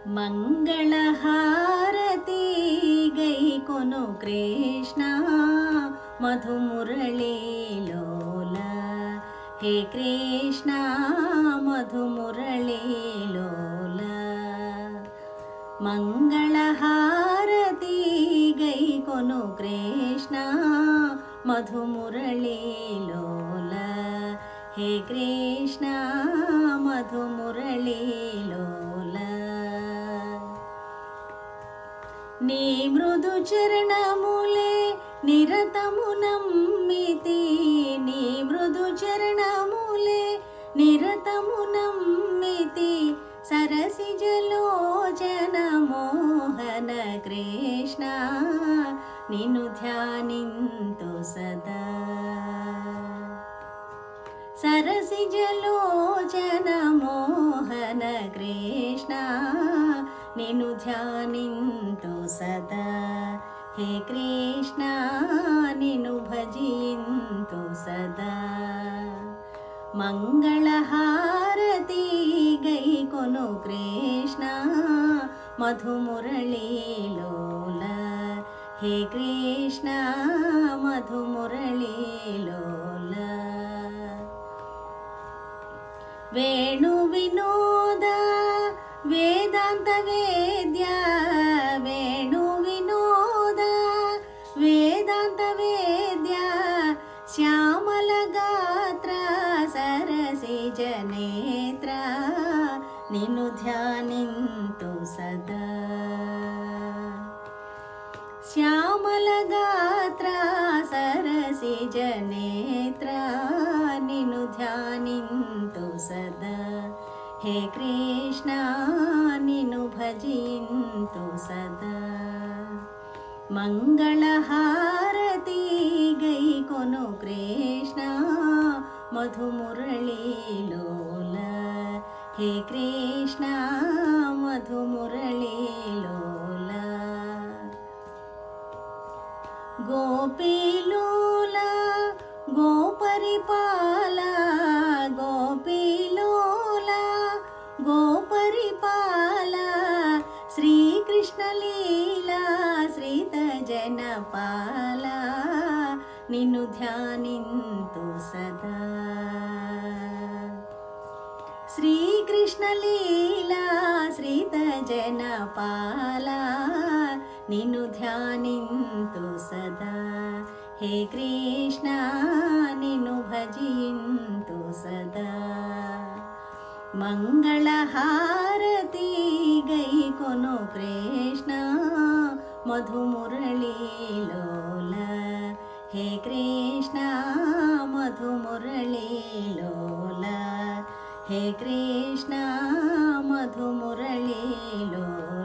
ಮಂಗಳಹಾರತಿ ಗೈಕೊನು ಕೃಷ್ಣ ಮಧುಮುರಳಿ ಲೋಲ. ಹೇ ಕೃಷ್ಣ ಮಧುಮುರಳಿ ಲೋಲ. ಮಂಗಳಹಾರತಿ ಗೈಕೊನು ಕೃಷ್ಣ ಮಧುಮುರಳಿ ಲೋಲ. ಹೇ ಕೃಷ್ಣ ಮಧುಮುರಳಿ ಲೋಲ. నీ మృదు చరణములే నిరతము నమ్మితి. నీ మృదు చరణములే నిరతము నమ్మితి. సరసిజలోచన మోహన కృష్ణ నిన్ను ధ్యానింతు సదా. సరసిజలోచన మోహన కృష్ణ నిన్ను ధ్యానింతు సదా. హే కృష్ణ నిన్ను భజింతు సదా. మంగళహారతి గైకొను కృష్ణ మధుమురళి లోల. హే కృష్ణ మధుమురళి లోల. వేణు వినోద వేదాంత వేద్య. వేణు వినోద వేదాంత వేద్య. శ్యామల గాత్ర సరసిజ నేత్ర నిన్ను ధ్యానింతు సదా. శ్యామల గాత్ర సరసిజ నేత్ర నిన్ను ధ్యానింతు సదా. హే కృష్ణ నిన్ను భజింతు సదా. మంగళహారతి గైకొను కృష్ణ మధుమురళి లోల. హే కృష్ణ మధుమురళి లోల. గోపీలోల గోపరిపాల. గోపీలోల గోపరిపాల. శ్రీకృష్ణ లీలా శ్రీత జనపాల నిన్ను ధ్యానింతు సదా. శ్రీకృష్ణ లీలా శ్రీత జనపాల నిన్ను ధ్యానింతు సదా. హే కృష్ణ నిన్ను భజింతు సదా. మంగళహారతి గైకొను కృష్ణ మధుమురళి లోల. హే కృష్ణ మధుమురళి లోల. హే కృష్ణ మధుమురళి లోల.